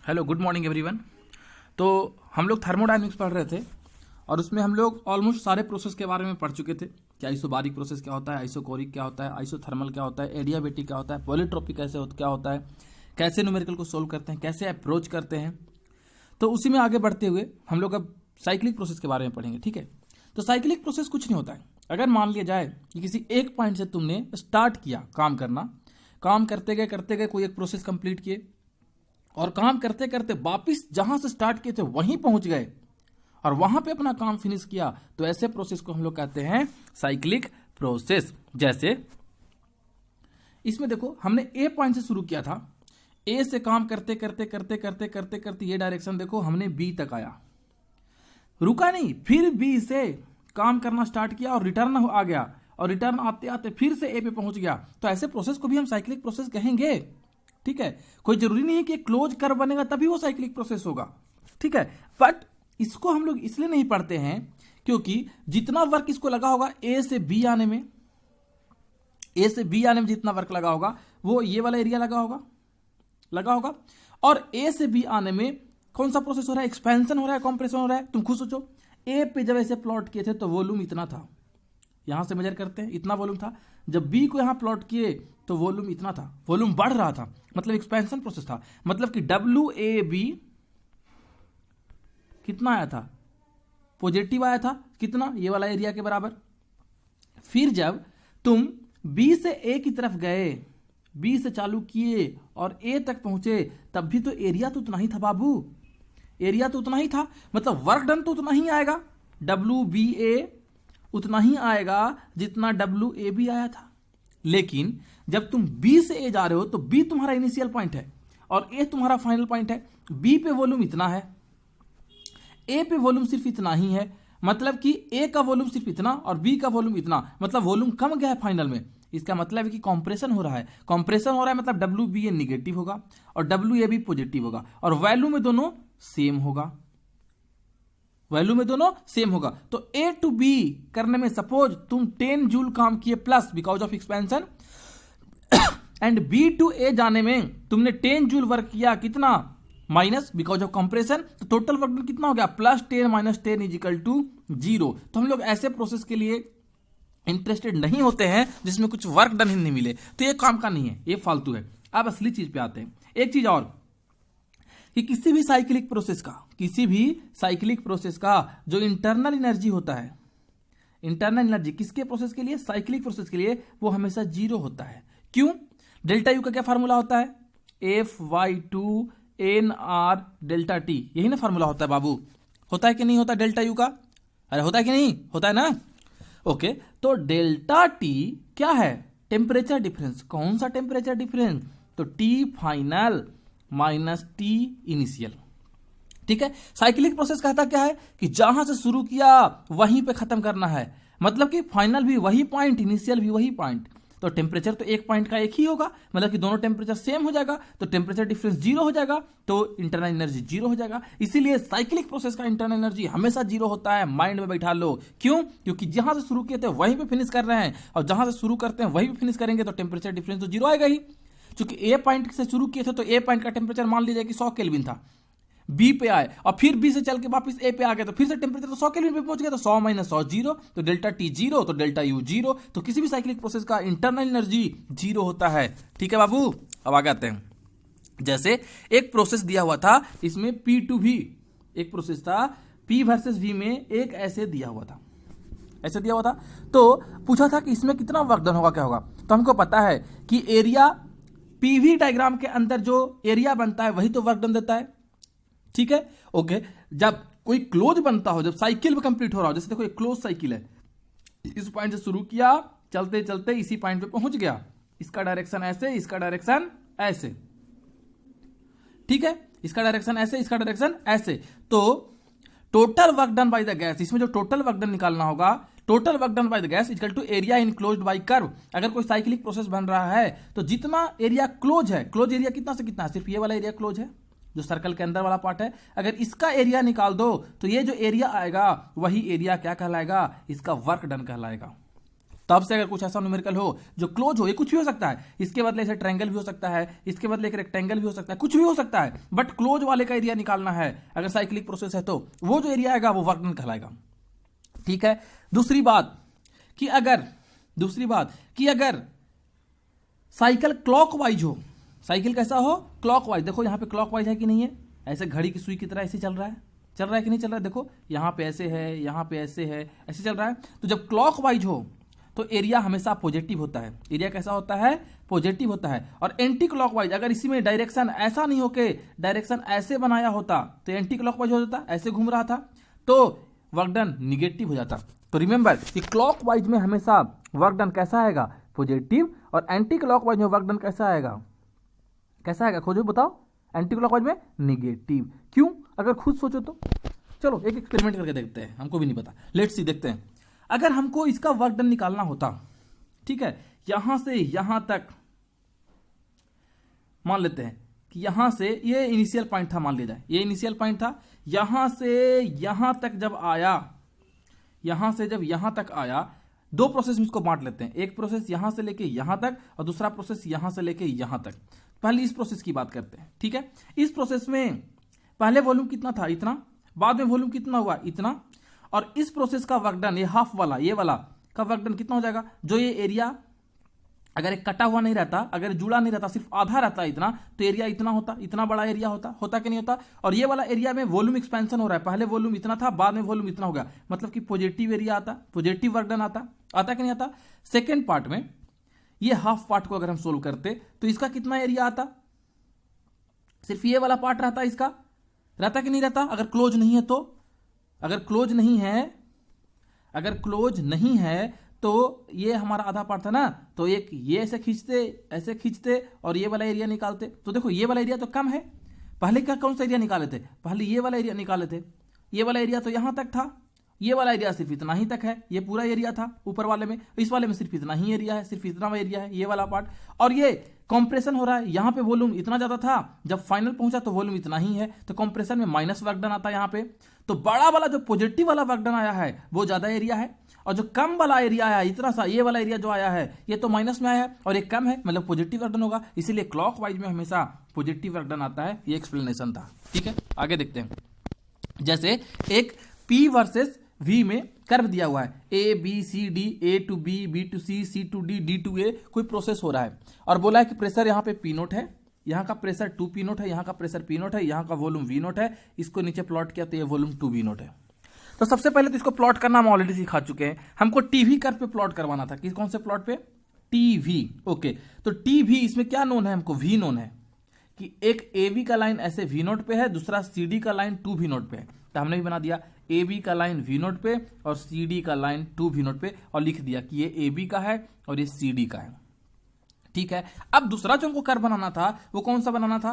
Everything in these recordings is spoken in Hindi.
Hello, good morning everyone. तो हम लोग थर्मोडायनेमिक्स पढ़ रहे थे और उसमें हम लोग ऑलमोस्ट सारे प्रोसेस के बारे में पढ़ चुके थे कि आइसोबारिक प्रोसेस क्या होता है, आइसोकोरिक क्या होता है, आइसोथर्मल क्या होता है, एडियाबेटिक क्या होता है, पॉलीट्रोपिक क्या होता है, कैसे न्यूमेरिकल को सोल्व करते हैं, कैसे अप्रोच करते हैं। तो उसी में आगे बढ़ते हुए हम लोग अब साइक्लिक प्रोसेस के बारे में पढ़ेंगे। ठीक है, तो साइक्लिक प्रोसेस कुछ नहीं होता है। अगर मान लिया जाए कि किसी एक पॉइंट से तुमने स्टार्ट किया काम करना, काम करते गए कोई एक प्रोसेस कंप्लीट किए और काम करते करते वापिस जहां से स्टार्ट किए थे वहीं पहुंच गए और वहां पे अपना काम फिनिश किया, तो ऐसे प्रोसेस को हम लोग कहते हैं साइक्लिक प्रोसेस। जैसे इसमें देखो, हमने ए पॉइंट से शुरू किया था, ए से काम करते करते ये डायरेक्शन देखो हमने बी तक आया, रुका नहीं, फिर बी से काम करना स्टार्ट किया और रिटर्न आ गया और रिटर्न आते आते फिर से ए पे पहुंच गया। तो ऐसे प्रोसेस को भी हम साइक्लिक प्रोसेस कहेंगे। ठीक है, कोई जरूरी नहीं है कि क्लोज कर्व बनेगा तभी वो साइक्लिक प्रोसेस होगा। ठीक है, बट इसको हम लोग इसलिए नहीं पढ़ते हैं क्योंकि जितना वर्क इसको लगा होगा ए से बी आने में जितना वर्क लगा होगा वो ये वाला एरिया लगा होगा और ए से बी आने में कौन सा प्रोसेस हो रहा है, एक्सपेंशन हो रहा है, कॉम्प्रेशन हो रहा है। तुम खुद सोचो, ए पे जब ऐसे प्लॉट किए थे तो वॉल्यूम इतना था, यहां से मेजर करते हैं इतना वॉल्यूम था, जब बी को यहां प्लॉट किए तो वॉल्यूम इतना था, वॉल्यूम बढ़ रहा था, मतलब एक्सपेंशन प्रोसेस था। मतलब कि WAB कितना आया था, पॉजिटिव आया था, कितना, ये वाला एरिया के बराबर। फिर जब तुम बी से ए की तरफ गए, बी से चालू किए और ए तक पहुंचे, तब भी तो एरिया तो उतना ही था बाबू, एरिया तो उतना ही था, मतलब वर्क डन तो उतना ही आएगा, WBA उतना ही आएगा जितना WAB आया था। लेकिन जब तुम B से A जा रहे हो तो B तुम्हारा इनिशियल पॉइंट है और A तुम्हारा फाइनल पॉइंट है। B पे वॉल्यूम इतना है, A पे वॉल्यूम सिर्फ इतना ही है, मतलब कि A का वॉल्यूम सिर्फ इतना और B का वॉल्यूम इतना, मतलब वॉल्यूम कम गया है फाइनल में। इसका मतलब है कि कंप्रेशन हो रहा है, मतलब WBA निगेटिव होगा और WAB पॉजिटिव होगा और वैल्यू में दोनों सेम होगा, तो A टू B करने में सपोज तुम 10 जूल काम किए plus because of expansion and B to A जाने में तुमने 10 जूल वर्क किया, कितना, माइनस बिकॉज ऑफ कंप्रेशन, तो टोटल वर्क कितना हो गया, +10 - 10 = 0। तो हम लोग ऐसे प्रोसेस के लिए इंटरेस्टेड नहीं होते हैं जिसमें कुछ वर्क डन ही नहीं मिले, तो ये काम का नहीं है, ये फालतू है। अब असली चीज पे आते हैं। एक चीज और कि किसी भी साइक्लिक प्रोसेस का जो इंटरनल एनर्जी होता है, इंटरनल एनर्जी किसके प्रोसेस के लिए, साइक्लिक प्रोसेस के लिए, वो हमेशा 0 होता है। क्यों? डेल्टा यू का क्या फार्मूला होता है, F/2 NR ΔT, यही ना फार्मूला होता है बाबू, होता है कि नहीं होता डेल्टा यू का, अरे होता है कि नहीं होता है ना। ओके, तो डेल्टा टी क्या है, टेम्परेचर डिफरेंस। कौन सा टेम्परेचर डिफरेंस, तो T final minus T initial. ठीक है, साइक्लिक प्रोसेस कहता क्या है कि जहां से शुरू किया वहीं पे खत्म करना है, मतलब कि फाइनल भी वही पॉइंट, इनिशियल भी वही पॉइंट। तो टेम्परेचर तो एक पॉइंट का एक ही होगा, मतलब कि दोनों टेम्परेचर सेम हो जाएगा, तो टेम्परेचर डिफरेंस 0 हो जाएगा, तो इंटरनल एनर्जी 0 हो जाएगा। इसीलिए साइक्लिक प्रोसेस का इंटरनल एनर्जी हमेशा 0 होता है, माइंड में बैठा लो। क्यों? क्योंकि जहां से शुरू किए थे वहीं पे फिनिश कर रहे हैं और जहां से शुरू करते हैं वहीं पे फिनिश करेंगे, तो टेम्परेचर डिफरेंस तो 0 आएगा ही। चूंकि ए पॉइंट से शुरू किए थे तो ए पॉइंट का टेम्परेचर मान लीजिए कि 100 केल्विन था, बी पे आए और फिर बी से चल के वापस ए पे आ गए, तो फिर से टेम्परेचर तो 100 केल्विन पे पहुंच गया, तो 100 - 100 0, तो डेल्टा टी 0, तो डेल्टा यू 0। तो किसी भी साइक्लिक प्रोसेस का इंटरनल एनर्जी 0 होता है। ठीक है बाबू, अब आगे आते हैं। जैसे एक प्रोसेस दिया हुआ था, इसमें P2V एक प्रोसेस था, P वर्सेस V में एक ऐसे दिया हुआ था, तो पूछा था कि इसमें कितना वर्क डन होगा, क्या होगा। तो हमको पता है कि एरिया PV डायग्राम के अंदर जो एरिया बनता है वही तो वर्क डन देता है। ठीक है, ओके। जब कोई क्लोज बनता हो, जब साइकिल में कंप्लीट हो रहा हो, जैसे देखो एक क्लोज साइकिल है, इस पॉइंट से शुरू किया, चलते चलते इसी पॉइंट पे पहुंच गया, इसका डायरेक्शन ऐसे, इसका डायरेक्शन ऐसे, ठीक है, इसका डायरेक्शन ऐसे, इसका डायरेक्शन ऐसे, तो total work done by the gas, इसमें जो टोटल वर्क डन निकालना होगा, total work done by the gas equal to area enclosed by curve. अगर कोई साइक्लिक प्रोसेस बन रहा है तो जितना एरिया क्लोज है, क्लोज एरिया कितना से कितना, सिर्फ ये वाला एरिया क्लोज है जो सर्कल के अंदर वाला पार्ट है, अगर इसका एरिया निकाल दो तो ये जो एरिया आएगा वही एरिया क्या कहलाएगा, इसका वर्क डन कहलाएगा। तब से अगर कुछ ऐसा न्यूमेरिकल हो जो क्लोज हो, ये कुछ भी हो सकता है, इसके बदले से ट्रायंगल भी हो सकता है, इसके बदले एक रेक्टेंगल भी हो सकता है, कुछ भी हो सकता है, बट क्लोज वाले का एरिया निकालना है अगर साइक्लिक प्रोसेस है तो वो जो एरिया आएगा वो वर्क डन कहलाएगा। ठीक है। दूसरी बात कि अगर साइकिल क्लॉकवाइज हो, साइकिल कैसा हो, क्लॉकवाइज, देखो यहां पे क्लॉकवाइज है कि नहीं है, ऐसे घड़ी की सुई की तरह ऐसे चल रहा है कि नहीं चल रहा है, देखो यहां पे ऐसे है, यहां पे ऐसे है, ऐसे चल रहा है। तो जब क्लॉकवाइज हो तो एरिया हमेशा पॉजिटिव होता है, एरिया कैसा होता है, पॉजिटिव होता है। और एंटी क्लॉकवाइज, अगर इसी में डायरेक्शन ऐसा नहीं होके डायरेक्शन ऐसे बनाया होता तो एंटी क्लॉकवाइज हो जाता, ऐसे घूम रहा था तो वर्क डन निगेटिव हो जाता। तो रिमेंबर कि क्लॉकवाइज में हमेशा वर्क डन कैसा आएगा, पॉजिटिव, और एंटी क्लॉकवाइज में वर्क डन कैसा आएगा, खोजो बताओ, एंटी क्लॉकवाइज में निगेटिव। क्यों, अगर खुद सोचो तो। चलो एक एक्सपेरिमेंट करके देखते हैं, हमको भी नहीं पता, लेट्स सी, देखते हैं। अगर हमको इसका वर्क डन निकालना होता, ठीक है, यहां से यहां तक, मान लेते हैं कि यहां से ये इनिशियल पॉइंट था, मान लिया जाए ये इनिशियल पॉइंट था, यहां से यहां तक जब आया, यहां से जब यहां तक आया, दो प्रोसेस में इसको बांट लेते हैं, एक प्रोसेस यहां से लेके यहां तक और दूसरा प्रोसेस यहां से लेके यहां तक। पहले इस प्रोसेस की बात करते हैं। ठीक है, इस प्रोसेस में पहले वॉल्यूम कितना था, इतना, बाद में वॉल्यूम कितना हुआ, इतना, और इस प्रोसेस का वर्क डन, ये हाफ वाला, ये वाला का वर्क डन कितना हो जाएगा, जो ये एरिया अगर एक कटा हुआ नहीं रहता, अगर जुड़ा नहीं रहता, सिर्फ आधा रहता इतना, तो एरिया इतना होता, इतना बड़ा एरिया होता कि नहीं होता। और ये वाला एरिया में वॉल्यूम एक्सपेंशन हो रहा है, पहले वॉल्यूम इतना था, बाद में वॉल्यूम इतना हो गया, मतलब कि पॉजिटिव एरिया आता, पॉजिटिव वर्क डन आता कि नहीं आता। सेकेंड पार्ट में ये हाफ पार्ट को अगर हम सोल्व करते तो इसका कितना एरिया आता, सिर्फ ये वाला पार्ट रहता, इसका रहता कि नहीं रहता, अगर क्लोज नहीं है तो, अगर क्लोज नहीं है तो ये हमारा आधा पार्ट था ना, तो एक ये ऐसे खींचते और ये वाला एरिया निकालते, तो देखो ये वाला एरिया तो कम है। पहले क्या कौन सा एरिया निकाले थे, पहले ये वाला एरिया निकाले थे, ये वाला एरिया तो यहां तक था, ये वाला एरिया सिर्फ इतना ही तक है, ये पूरा एरिया था ऊपर वाले में, इस वाले में सिर्फ इतना ही एरिया है, सिर्फ इतना एरिया है, ये वाला पार्ट। और ये कंप्रेशन हो रहा है, यहां पे वॉल्यूम इतना ज्यादा था, जब फाइनल पहुंचा तो वॉल्यूम इतना ही है, तो कंप्रेशन में माइनस वर्क डन आता है यहां पे। तो बड़ा वाला जो पॉजिटिव वाला वर्क डन आया है वो ज्यादा एरिया है, और जो कम वाला एरिया आया है, इतना सा ये वाला एरिया जो आया है ये तो माइनस में आया है और ये कम है, मतलब पॉजिटिव वर्क डन होगा, इसीलिए क्लॉकवाइज में हमेशा पॉजिटिव वर्क डन आता है। ये एक्सप्लेनेशन था। ठीक है, आगे देखते हैं। जैसे एक P वर्सेस V में कर्व दिया हुआ है, A B C D, A to B, B to C, C to D, D to A, कोई प्रोसेस हो रहा है और बोला है कि प्रेशर यहाँ पे P नोट है, यहाँ का प्रेशर 2 P नोट है, यहाँ का प्रेशर P नोट है, यहाँ का वॉल्यूम V नोट है, इसको नीचे प्लॉट किया तो ये वॉल्यूम 2 V नोट है। तो सबसे पहले तो इसको प्लॉट करना हम ऑलरेडी सिखा चुके हैं, हमको टीवी कर्व पे प्लॉट करवाना था। किस कौन से प्लॉट पे, टीवी। ओके, तो टीवी इसमें क्या नोन है, हमको V नोन है कि एक AB का लाइन ऐसे V नोट पे है, दूसरा CD का लाइन 2 V नोट पे है, तो हमने भी बना दिया AB का लाइन V नोट पे और CD का लाइन 2 V नोट पे, और लिख दिया कि ये AB का है और ये CD का है। ठीक है, अब दूसरा जो हमको कर्व बनाना था वो कौन सा बनाना था,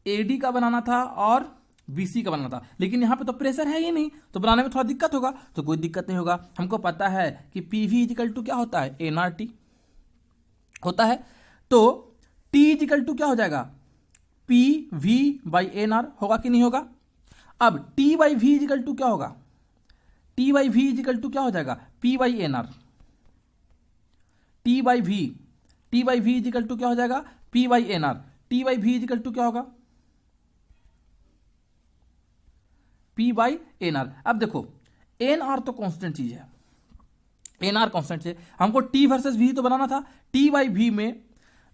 AD का बनाना था और BC का बनाना था, लेकिन यहां पे तो प्रेशर है ही नहीं, तो बनाने में थोड़ा दिक्कत होगा। तो कोई दिक्कत नहीं होगा, हमको पता है कि PV इजिकल टू क्या होता है, NRT होता है, तो T इजिकल टू क्या हो जाएगा, PV बाई NR होगा कि नहीं होगा। अब T by V equal to क्या होगा, T by V equal to क्या हो जाएगा, P by NR, T by V equal to क्या हो जाएगा, P by NR, T by V equal to क्या होगा, P बाई NR। अब देखो NR तो कांस्टेंट चीज है, NR कांस्टेंट है, हमको T वर्सेस V तो बनाना था। T बाई V में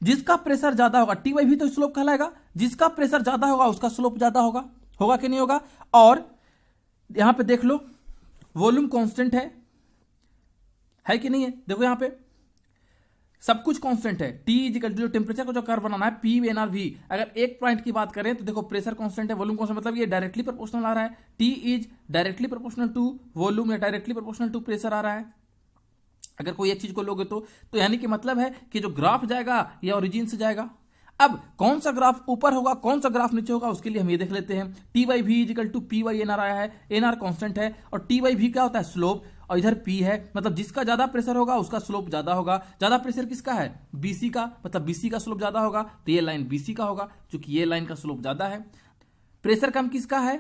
जिसका प्रेशर ज्यादा होगा, T बाई V तो स्लोप कहलाएगा, जिसका प्रेशर ज्यादा होगा उसका स्लोप ज्यादा होगा कि नहीं होगा। और यहां पे देख लो वॉल्यूम कांस्टेंट है कि नहीं है, देखो यहां पे सब कुछ कांस्टेंट है। T इजिकल टू जो टेम्परेचर को जो कर्व बनाना है P NR V, अगर एक पॉइंट की बात करें तो देखो प्रेशर कांस्टेंट है, वॉल्यूम कांस्टेंट, मतलब ये डायरेक्टली प्रोपोर्शनल आ रहा है, T is directly proportional to volume या डायरेक्टली प्रोपोर्शनल टू प्रेशर आ रहा है। अगर कोई एक चीज को लोगे तो यानी कि मतलब है कि जो ग्राफ जाएगा ये ओरिजिन से जाएगा। अब कौन सा ग्राफ ऊपर होगा कौन सा ग्राफ नीचे होगा उसके लिए हम ये देख लेते हैं। T by V equal to P by NR आया है, NR कांस्टेंट है और T बाई V क्या होता है, स्लोप, और इधर P है, मतलब जिसका ज्यादा प्रेशर होगा उसका स्लोप ज्यादा होगा। ज्यादा प्रेशर किसका है, BC का, मतलब BC का स्लोप ज्यादा होगा, तो ये लाइन BC का होगा क्योंकि ये लाइन का स्लोप ज्यादा है। प्रेशर कम किसका है,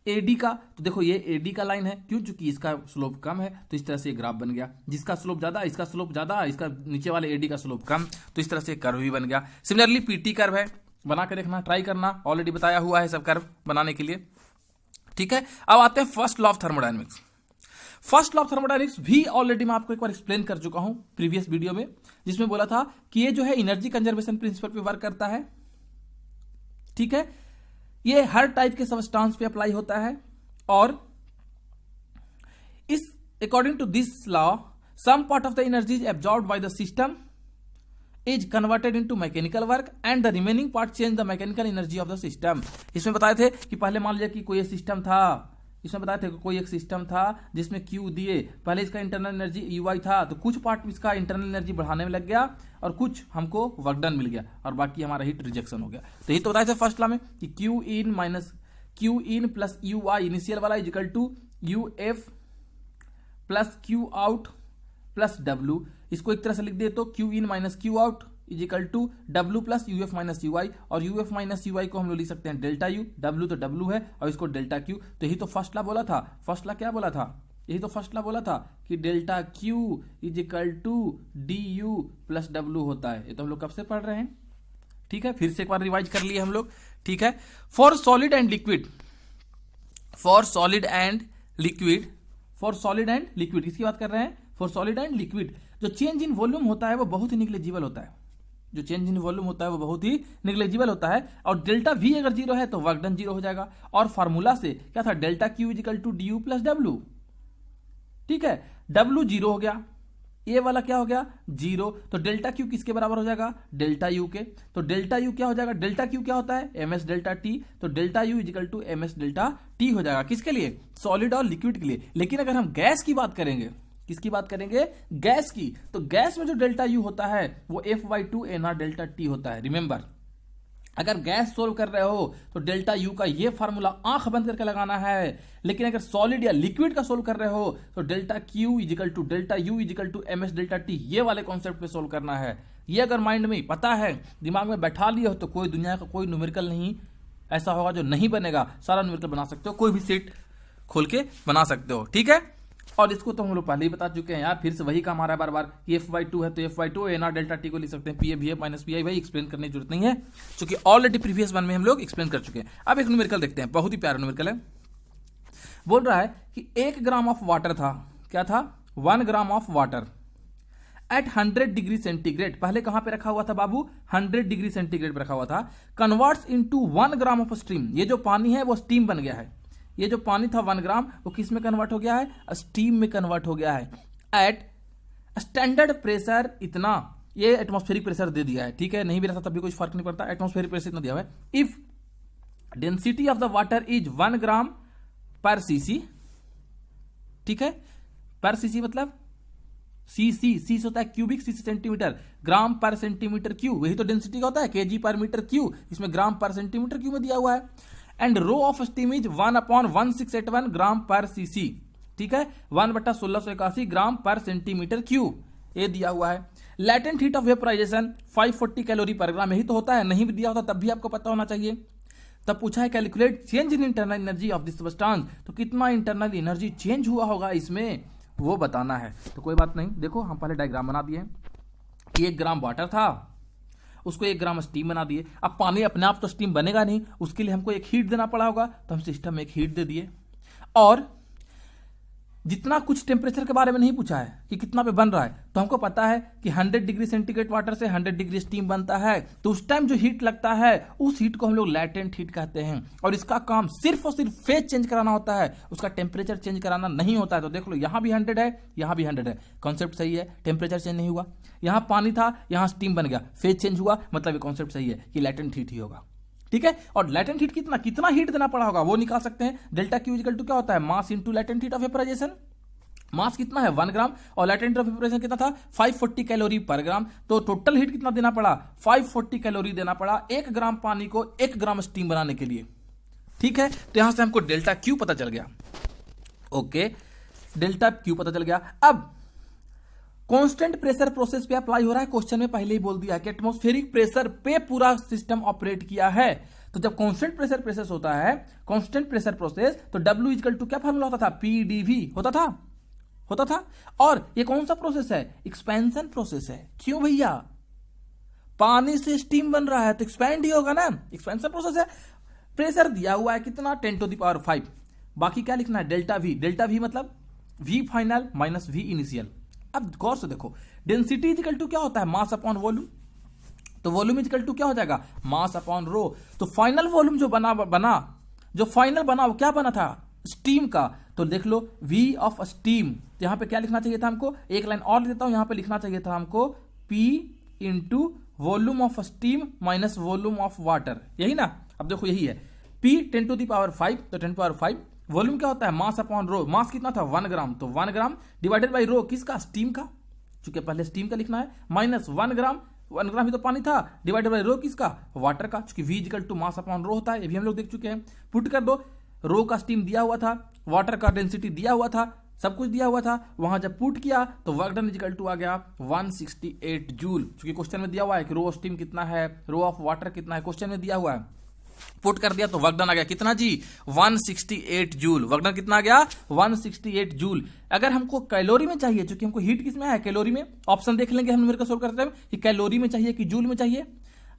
एडी का, तो देखो ये एडी का लाइन है, क्यों? चूंकि इसका स्लोप कम है तो इस तरह से ग्राफ बन गया। जिसका स्लोप ज्यादा, इसका स्लोप ज्यादा, इसका नीचे वाले एडी का स्लोप कम, तो इस तरह से कर्व भी बन गया। सिमिलरली पीटी कर्व है, बना के देखना, ट्राई करना, ऑलरेडी बताया हुआ है सब कर्व बनाने के लिए, ठीक है। अब आते हैं first law of thermodynamics. First law of thermodynamics भी ऑलरेडी मैं आपको एक बार एक्सप्लेन कर चुका हूं प्रीवियस वीडियो में, जिसमें बोला था कि ये जो है एनर्जी कंजर्वेशन प्रिंसिपल पे वर्क करता है, ठीक है। ये हर टाइप के सबस्टांस पे अप्लाई होता है, और इस according to this law some part of the energy is absorbed by the system is converted into mechanical work and the remaining part change the mechanical energy of the system. इसमें बताए थे कि पहले मान लिया कि कोई सिस्टम था, इसमें बताए थे कि कोई एक सिस्टम था जिसमें Q दिए, पहले इसका इंटरनल एनर्जी UI था, तो कुछ पार्ट इसका इंटरनल एनर्जी बढ़ाने में लग गया और कुछ हमको वर्क डन मिल गया और बाकी हमारा हीट रिजेक्शन हो गया। तो यही तो बताए थे फर्स्ट लॉ में कि Q in plus UI initial वाला is equal to UF plus Q out plus W। इसको एक तरह से लिख दे तो Q in minus Q out is equal to W plus UF minus UI, और UF माइनस UI को हम लोग लिख सकते हैं डेल्टा U, W तो W है और इसको डेल्टा Q। तो यही तो फर्स्ट लॉ बोला था। फर्स्ट लॉ क्या बोला था? यही तो फर्स्ट लॉ बोला था कि delta Q is equal to DU plus W होता है। ये तो हम लोग कब से पढ़ रहे हैं, ठीक है। फिर से एक बार रिवाइज कर लिए हम लोग, ठीक है। For solid and liquid, for solid and liquid, for solid and liquid किसकी बात कर रहे हैं? फॉर सॉलिड एंड लिक्विड जो चेंज इन वॉल्यूम होता है वो बहुत ही निग्लेजिबल होता है, जो चेंज इन वॉल्यूम होता है वो बहुत ही निग्लेजिबल होता है, और डेल्टा V अगर जीरो है तो वर्क डन जीरो हो जाएगा। और फार्मूला से क्या था? Delta Q is equal to DU plus W, ठीक है। W जीरो हो गया, ये वाला क्या हो गया? जीरो, तो डेल्टा Q किसके बराबर हो जाएगा? डेल्टा U के। तो डेल्टा U क्या हो जाएगा? डेल्टा Q क्या होता है? MS डेल्टा T, तो delta U is equal to MS delta T हो जाएगा। किसके लिए? सॉलिड और लिक्विड के लिए। लेकिन अगर हम गैस की बात करेंगे, किसकी बात करेंगे? गैस की, तो गैस में जो डेल्टा U होता है वो F/2 NR डेल्टा T होता है। रिमेंबर, अगर गैस सोल्व कर रहे हो तो डेल्टा U का ये फार्मूला आंख बंद करके लगाना है, लेकिन अगर सॉलिड या लिक्विड का सोल्व कर रहे हो तो delta Q equal to delta U equal to MS delta T, ये वाले कॉन्सेप्ट पे सोल्व करना है। ये अगर माइंड में पता है, दिमाग में बैठा लिए हो, तो कोई दुनिया का कोई न्यूमेरिकल नहीं ऐसा होगा जो नहीं बनेगा, सारा न्यूमेरिकल बना सकते हो, कोई भी सेट खोल के बना सकते हो, ठीक है। और इसको तो हम लोग पहले ही बता चुके हैं यार, फिर से वही काम आ रहा है बार बार कि F/2 है तो F/2 NR डेल्टा T को लिख सकते हैं PA माइनस PI, भाई एक्सप्लेन करने की जरूरत नहीं है क्योंकि ऑलरेडी प्रीवियस वन में हम लोग एक्सप्लेन कर चुके हैं। अब एक न्यूमेरिकल देखते हैं, बहुत ही प्यारा न्यूमेरिकल है। बोल रहा है कि 1 ग्राम ऑफ वाटर था, क्या था? 1 gram of water at 100 degree centigrade, पहले कहां पे रखा हुआ था बाबू? 100 डिग्री सेंटीग्रेड पे रखा हुआ था। Converts into 1 gram of steam, ये जो पानी है वो स्टीम बन गया है। ये जो पानी था 1 ग्राम वो किस में कन्वर्ट हो गया है? स्टीम में कन्वर्ट हो गया है। एट स्टैंडर्ड प्रेशर इतना, ये एटमॉस्फेरिक प्रेशर दे दिया है, ठीक है, नहीं भी रहता तब भी कुछ फर्क नहीं पड़ता, एटमॉस्फेरिक प्रेशर इतना दिया हुआ है। If density of the water is 1 ग्राम पर सीसी, ठीक है, पर सीसी मतलब सी होता है क्यूबिक, सीसी सेंटीमीटर, ग्राम पर सेंटीमीटर क्यूब, वही तो डेंसिटी का होता है, केजी पर मीटर क्यूब, इसमें ग्राम पर सेंटीमीटर क्यूब में दिया हुआ है। And rho of steam is 1/1681 gram पर सीसी, ठीक है, 1/1681 ग्राम पर सेंटीमीटर क्यूब, ये दिया हुआ है। Latent heat of vaporisation 540 calorie पर ग्राम, यही तो होता है, नहीं भी दिया होता तब भी आपको पता होना चाहिए। तब पूछा है calculate change in internal energy of this substance, तो कितना इंटरनल एनर्जी चेंज हुआ होगा इसमें वो बताना है। तो कोई बात नहीं, देखो हम पहले डायग्राम बना दिए, 1 ग्राम वाटर था, उसको 1 ग्राम स्टीम बना दिए। अब पानी अपने आप तो स्टीम बनेगा नहीं, उसके लिए हमको एक हीट देना पड़ा होगा, तो हम सिस्टम में एक हीट दे दिए। और जितना कुछ टेम्परेचर के बारे में नहीं पूछा है कि कितना पे बन रहा है, तो हमको पता है कि 100 डिग्री सेंटीग्रेड वाटर से 100 डिग्री स्टीम बनता है, तो उस टाइम जो हीट लगता है उस हीट को हम लोग लैटेंट हीट कहते हैं। और इसका काम सिर्फ और सिर्फ फेज चेंज कराना होता है, उसका टेम्परेचर चेंज कराना नहीं होता है। तो देख लो, यहां भी 100 है, यहां भी 100 है, कॉन्सेप्ट सही है, टेम्परेचर चेंज नहीं हुआ। यहां पानी था, यहां स्टीम बन गया, फेज चेंज हुआ, मतलब ये कॉन्सेप्ट सही है कि लैटेंट हीट ही होगा, ठीक है। और लैटेंट हीट कितना हीट देना पड़ा होगा वो निकाल सकते हैं। डेल्टा Q इक्वल टू क्या होता है? Mass into latent heat of vaporisation. Mass कितना है? 1 ग्राम, और लैटेंट हीट ऑफ वेपराइजेशन कितना था? 540 कैलोरी पर ग्राम। तो टोटल हीट कितना देना पड़ा? 540 कैलोरी देना पड़ा 1 ग्राम पानी को 1 ग्राम स्टीम बनाने के लिए, ठीक है। तो यहां से हमको डेल्टा Q पता चल गया, ओके, डेल्टा Q पता चल गया। अब कांस्टेंट प्रेशर प्रोसेस पे अप्लाई हो रहा है, क्वेश्चन में पहले ही बोल दिया कि एटमॉस्फेरिक प्रेशर पे पूरा सिस्टम ऑपरेट किया है, तो जब कांस्टेंट प्रेशर प्रोसेस होता है, कांस्टेंट प्रेशर प्रोसेस, तो W इक्वल टू क्या फार्मूला होता था, PdV होता था। और ये कौन सा प्रोसेस है, एक्सपेंशन प्रोसेस है। क्यों भैया, पानी से स्टीम बन रहा है तो एक्सपेंड ही होगा ना, एक्सपेंशन प्रोसेस है। प्रेशर दिया हुआ है कितना, 10⁵, बाकी क्या लिखना है, डेल्टा V मतलब V final minus V initial. अब गौर से देखो, डेंसिटी इक्वल टू क्या होता है, मास अपॉन वॉल्यूम, तो वॉल्यूम इक्वल टू क्या हो जाएगा, मास अपॉन रो। तो फाइनल वॉल्यूम जो फाइनल बना वो क्या बना था, स्टीम का। तो देख लो V ऑफ स्टीम, तो यहां पे क्या लिखना चाहिए था हमको, एक लाइन और देता हूं, यहां पे लिखना चाहिए था हमको P into volume of steam minus volume of water, यही ना। अब देखो यही है, P 10⁵, तो 10⁵, वॉल्यूम क्या होता है, मास अपॉन रो, मास कितना था 1 ग्राम, तो 1 ग्राम डिवाइडेड बाई रो, किसका, स्टीम का, चूंकि पहले स्टीम का लिखना है, माइनस 1 ग्राम ही तो पानी था, डिवाइडेड बाई रो किसका, वाटर का, चूंकि V equal to mass upon rho होता है, ये भी हम लोग देख चुके हैं। पुट कर दो, रो का स्टीम दिया हुआ था, वाटर का डेंसिटी दिया हुआ था, सब कुछ दिया हुआ था। वहां जब पुट किया तो वर्क डन इक्वल टू आ गया 168 जूल, क्योंकि क्वेश्चन में दिया हुआ है कि रो ऑफ स्टीम कितना है, रो ऑफ वाटर कितना है, क्वेश्चन में दिया हुआ है। पुट कर दिया तो वर्क डन आ गया कितना जी, 168 जूल। वर्क डन कितना आ गया, 168 जूल। अगर हमको कैलोरी में चाहिए, क्योंकि हमको हीट किस में है, कैलोरी में, ऑप्शन देख लेंगे हम मेरे को सोल्व करते टाइम कि कैलोरी में चाहिए कि जूल में चाहिए।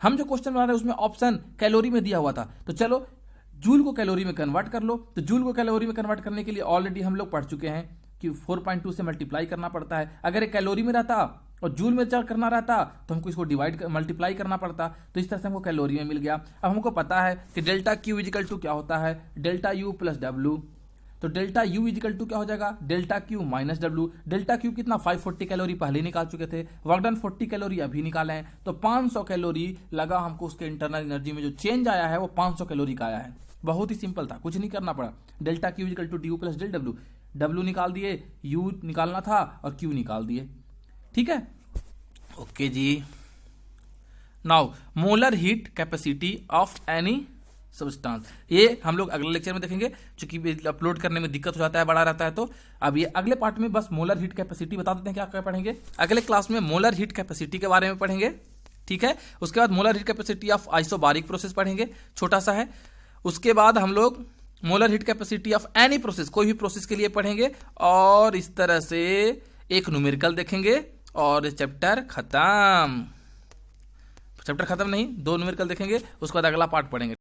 हम जो क्वेश्चन बना रहे हैं उसमें ऑप्शन कैलोरी में दिया हुआ था, तो चलो जूल को कैलोरी में कन्वर्ट कर लो। तो जूल को कैलोरी में कन्वर्ट करने के लिए ऑलरेडी हम लोग पढ़ चुके हैं कि 4.2 से मल्टीप्लाई करना पड़ता है। अगर एक कैलोरी में रहता और जूल में चेक करना रहता तो हमको इसको मल्टीप्लाई करना पड़ता, तो इस तरह से हमको कैलोरी में मिल गया। अब हमको पता है कि डेल्टा Q इक्वल टू क्या होता है, डेल्टा U प्लस W, तो डेल्टा U इक्वल टू क्या हो जाएगा, delta Q minus W। Delta Q कितना, 540 कैलोरी पहले निकाल चुके थे, वर्क डन 40 कैलोरी अभी निकाले हैं, तो 500 कैलोरी लगा हमको। उसके इंटरनल एनर्जी में जो चेंज आया है वो 500 कैलोरी का आया है। बहुत ही सिंपल था, कुछ नहीं करना पड़ा। Delta Q equal to DU plus del W, W निकाल दिए, U निकालना था और Q निकाल दिए, ठीक है, ओके जी। Now molar heat capacity of any substance, ये हम लोग अगले लेक्चर में देखेंगे, क्योंकि अपलोड करने में दिक्कत हो जाता है, बड़ा रहता है। तो अब ये अगले पार्ट में बस मोलर हीट कैपेसिटी बता देते हैं क्या क्या पढ़ेंगे। अगले क्लास में मोलर हीट कैपेसिटी के बारे में पढ़ेंगे, ठीक है। उसके बाद molar heat capacity of isobaric process पढ़ेंगे, छोटा सा है। उसके बाद हम लोग molar heat capacity of any process, कोई भी प्रोसेस के लिए पढ़ेंगे, और इस तरह से एक न्यूमेरिकल देखेंगे और चैप्टर खत्म नहीं, 2 न्यूमेरिकल देखेंगे, उसके बाद अगला पार्ट पढ़ेंगे।